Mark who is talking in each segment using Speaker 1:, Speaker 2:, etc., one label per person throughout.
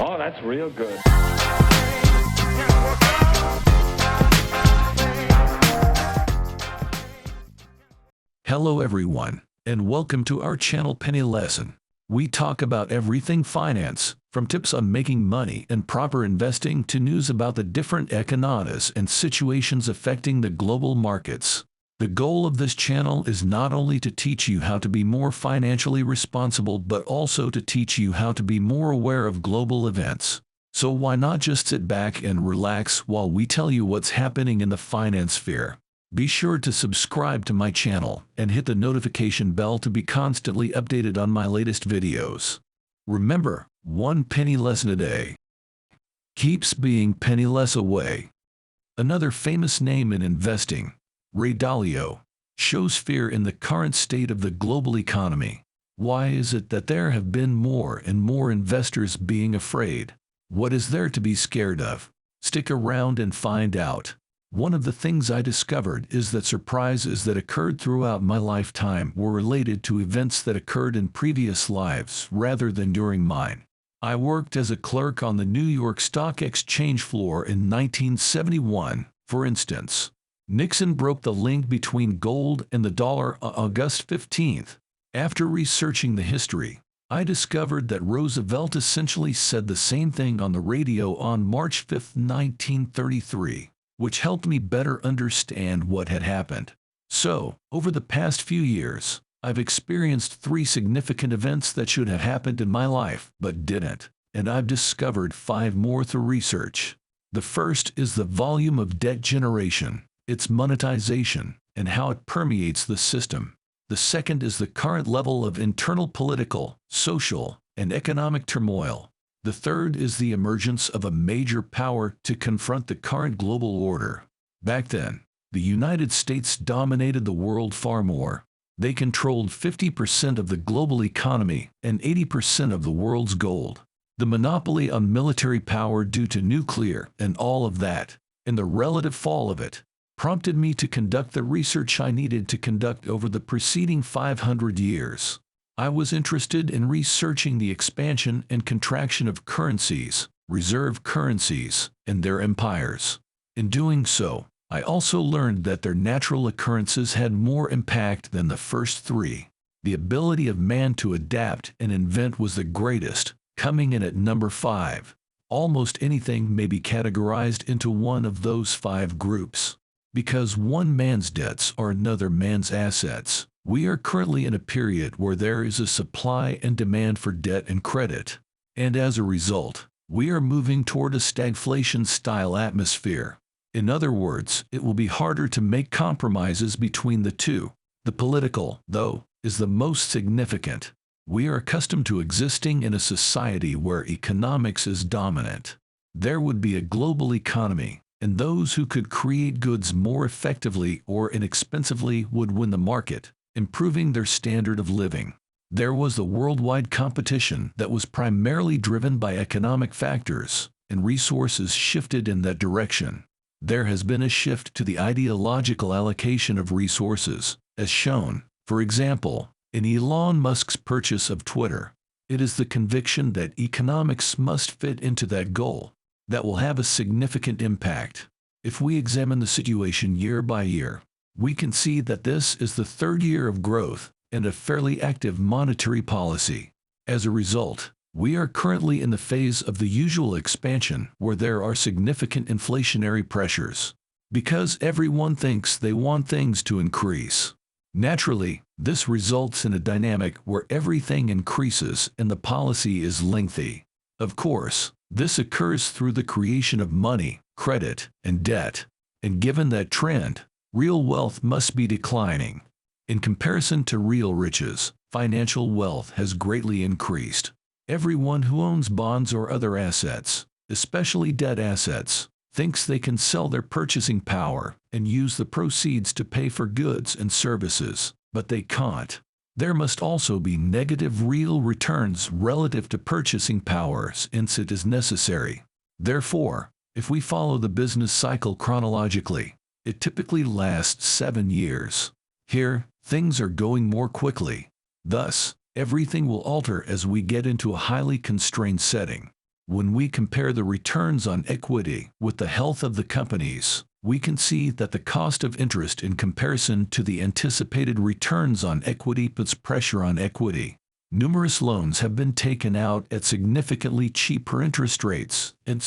Speaker 1: Oh, that's real good.
Speaker 2: Hello everyone, and welcome to our channel Penny Lesson. We talk about everything finance, from tips on making money and proper investing to news about the different economies and situations affecting the global markets. The goal of this channel is not only to teach you how to be more financially responsible but also to teach you how to be more aware of global events. So why not just sit back and relax while we tell you what's happening in the finance sphere? Be sure to subscribe to my channel and hit the notification bell to be constantly updated on my latest videos. Remember, one penny lesson a day keeps being penny less away. Another famous name in investing, Ray Dalio, shows fear in the current state of the global economy. Why is it that there have been more and more investors being afraid? What is there to be scared of? Stick around and find out. One of the things I discovered is that surprises that occurred throughout my lifetime were related to events that occurred in previous lives rather than during mine. I worked as a clerk on the New York Stock Exchange floor in 1971, for instance. Nixon broke the link between gold and the dollar on August 15th. After researching the history, I discovered that Roosevelt essentially said the same thing on the radio on March 5, 1933. Which helped me better understand what had happened. So, over the past few years, I've experienced 3 significant events that should have happened in my life, but didn't, and I've discovered 5 more through research. The first is the volume of debt generation, its monetization, and how it permeates the system. The second is the current level of internal political, social, and economic turmoil. The third is the emergence of a major power to confront the current global order. Back then, the United States dominated the world far more. They controlled 50% of the global economy and 80% of the world's gold. The monopoly on military power due to nuclear and all of that, and the relative fall of it, prompted me to conduct the research I needed to conduct over the preceding 500 years. I was interested in researching the expansion and contraction of currencies, reserve currencies, and their empires. In doing so, I also learned that their natural occurrences had more impact than the first 3. The ability of man to adapt and invent was the greatest, coming in at number 5. Almost anything may be categorized into one of those 5 groups. Because one man's debts are another man's assets. We are currently in a period where there is a supply and demand for debt and credit, and as a result, we are moving toward a stagflation-style atmosphere. In other words, it will be harder to make compromises between the two. The political, though, is the most significant. We are accustomed to existing in a society where economics is dominant. There would be a global economy, and those who could create goods more effectively or inexpensively would win the market, improving their standard of living. There was a worldwide competition that was primarily driven by economic factors, and resources shifted in that direction. There has been a shift to the ideological allocation of resources, as shown, for example, in Elon Musk's purchase of Twitter. It is the conviction that economics must fit into that goal that will have a significant impact. If we examine the situation year by year, we can see that this is the 3rd year of growth and a fairly active monetary policy. As a result, we are currently in the phase of the usual expansion where there are significant inflationary pressures. Because everyone thinks they want things to increase. Naturally, this results in a dynamic where everything increases and the policy is lengthy. Of course, this occurs through the creation of money, credit, and debt. And given that trend, real wealth must be declining. In comparison to real riches, financial wealth has greatly increased. Everyone who owns bonds or other assets, especially debt assets, thinks they can sell their purchasing power and use the proceeds to pay for goods and services, but they can't. There must also be negative real returns relative to purchasing power since it is necessary. Therefore, if we follow the business cycle chronologically, it typically lasts 7 years. Here, things are going more quickly. Thus, everything will alter as we get into a highly constrained setting. When we compare the returns on equity with the health of the companies, we can see that the cost of interest in comparison to the anticipated returns on equity puts pressure on equity. Numerous loans have been taken out at significantly cheaper interest rates, and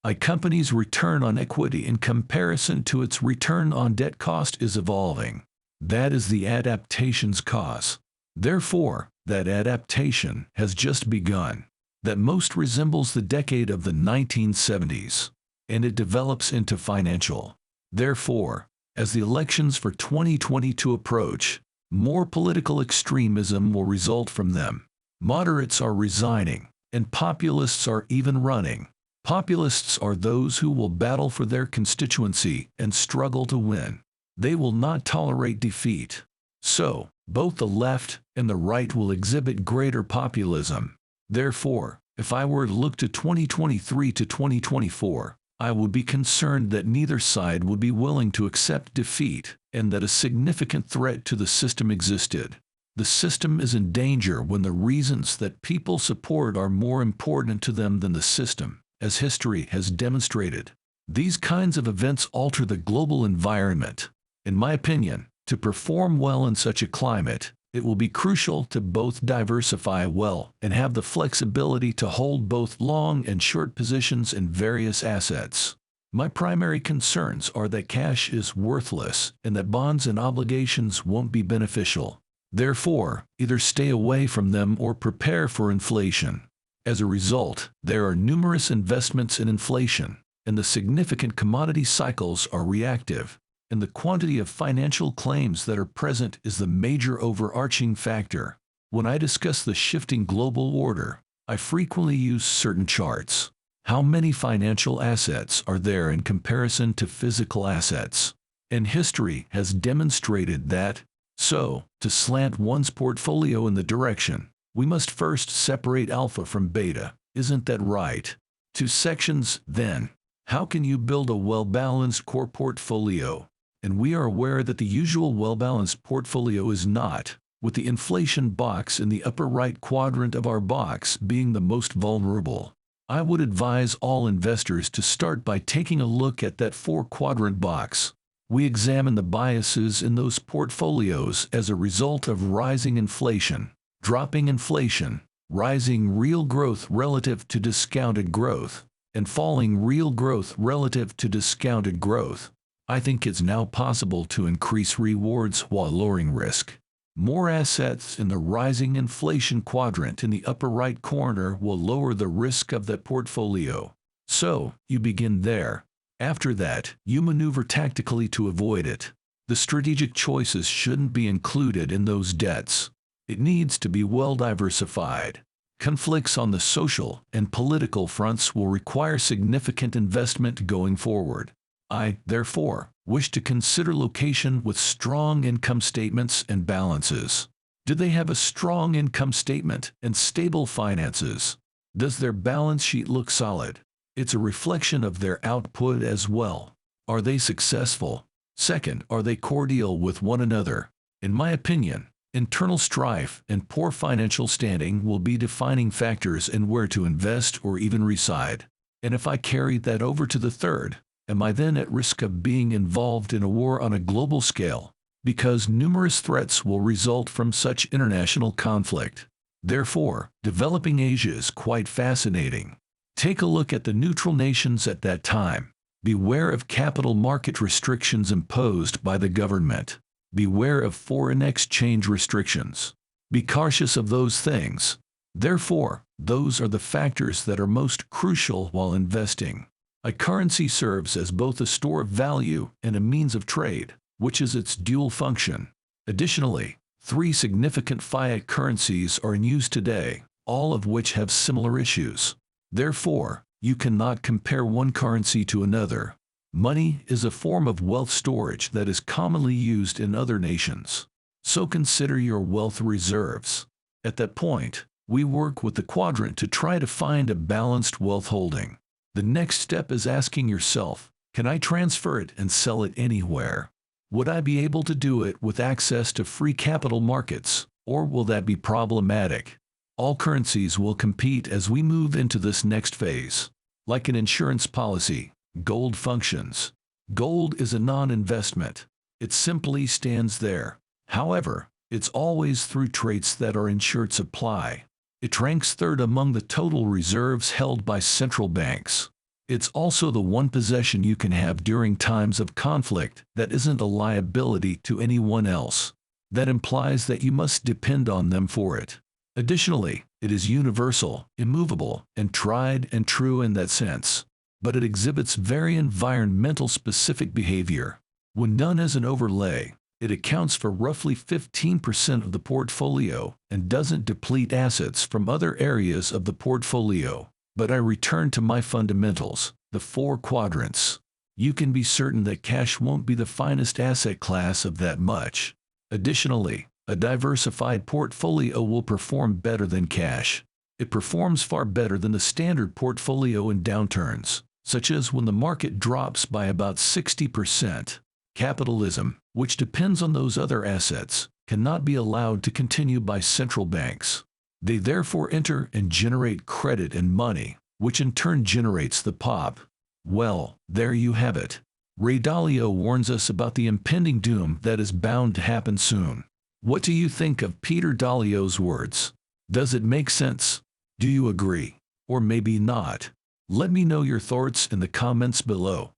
Speaker 2: a company's return on equity in comparison to its return on debt cost is evolving. That is the adaptation's cause. Therefore, that adaptation has just begun. That most resembles the decade of the 1970s, and it develops into financial. Therefore, as the elections for 2022 approach, more political extremism will result from them. Moderates are resigning, and populists are even running. Populists are those who will battle for their constituency and struggle to win. They will not tolerate defeat. So, both the left and the right will exhibit greater populism. Therefore, if I were to look to 2023 to 2024, I would be concerned that neither side would be willing to accept defeat and that a significant threat to the system existed. The system is in danger when the reasons that people support are more important to them than the system, as history has demonstrated. These kinds of events alter the global environment. In my opinion, to perform well in such a climate, it will be crucial to both diversify well and have the flexibility to hold both long and short positions in various assets. My primary concerns are that cash is worthless and that bonds and obligations won't be beneficial. Therefore, either stay away from them or prepare for inflation. As a result, there are numerous investments in inflation, and the significant commodity cycles are reactive. And the quantity of financial claims that are present is the major overarching factor. When I discuss the shifting global order, I frequently use certain charts. How many financial assets are there in comparison to physical assets? And history has demonstrated that. So, to slant one's portfolio in the direction, we must first separate alpha from beta. Isn't that right? 2 sections, then. How can you build a well-balanced core portfolio? And we are aware that the usual well-balanced portfolio is not, with the inflation box in the upper right quadrant of our box being the most vulnerable. I would advise all investors to start by taking a look at that 4-quadrant box. We examine the biases in those portfolios as a result of rising inflation, dropping inflation, rising real growth relative to discounted growth, and falling real growth relative to discounted growth. I think it's now possible to increase rewards while lowering risk. More assets in the rising inflation quadrant in the upper right corner will lower the risk of that portfolio. So, you begin there. After that, you maneuver tactically to avoid it. The strategic choices shouldn't be included in those debts. It needs to be well diversified. Conflicts on the social and political fronts will require significant investment going forward. I, therefore, wish to consider location with strong income statements and balances. Do they have a strong income statement and stable finances? Does their balance sheet look solid? It's a reflection of their output as well. Are they successful? Second, are they cordial with one another? In my opinion, internal strife and poor financial standing will be defining factors in where to invest or even reside. And if I carry that over to the third, am I then at risk of being involved in a war on a global scale? Because numerous threats will result from such international conflict. Therefore, developing Asia is quite fascinating. Take a look at the neutral nations at that time. Beware of capital market restrictions imposed by the government. Beware of foreign exchange restrictions. Be cautious of those things. Therefore, those are the factors that are most crucial while investing. A currency serves as both a store of value and a means of trade, which is its dual function. Additionally, 3 significant fiat currencies are in use today, all of which have similar issues. Therefore, you cannot compare one currency to another. Money is a form of wealth storage that is commonly used in other nations. So consider your wealth reserves. At that point, we work with the quadrant to try to find a balanced wealth holding. The next step is asking yourself, can I transfer it and sell it anywhere? Would I be able to do it with access to free capital markets, or will that be problematic? All currencies will compete as we move into this next phase. Like an insurance policy, gold functions. Gold is a non-investment. It simply stands there. However, it's always through traits that are in short supply. It ranks third among the total reserves held by central banks. It's also the one possession you can have during times of conflict that isn't a liability to anyone else. That implies that you must depend on them for it. Additionally, it is universal, immovable, and tried and true in that sense. But it exhibits very environmental specific behavior. When done as an overlay, it accounts for roughly 15% of the portfolio and doesn't deplete assets from other areas of the portfolio. But I return to my fundamentals, the 4 quadrants. You can be certain that cash won't be the finest asset class of that much. Additionally, a diversified portfolio will perform better than cash. It performs far better than the standard portfolio in downturns, such as when the market drops by about 60%. Capitalism, which depends on those other assets, cannot be allowed to continue by central banks. They therefore enter and generate credit and money, which in turn generates the pop. Well, there you have it. Ray Dalio warns us about the impending doom that is bound to happen soon. What do you think of Peter Dalio's words? Does it make sense? Do you agree? Or maybe not? Let me know your thoughts in the comments below.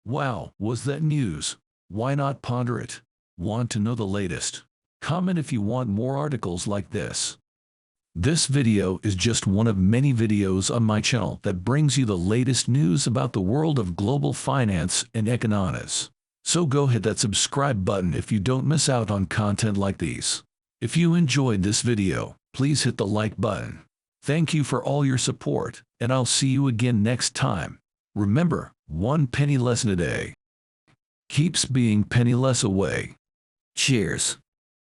Speaker 2: Wow, was that news? Why not ponder it? Want to know the latest? Comment if you want more articles like this. This video is just one of many videos on my channel that brings you the latest news about the world of global finance and economics. So go hit that subscribe button if you don't miss out on content like these. If you enjoyed this video, please hit the like button. Thank you for all your support, and I'll see you again next time. Remember, 1 penny lesson a day keeps being penny less away. Cheers.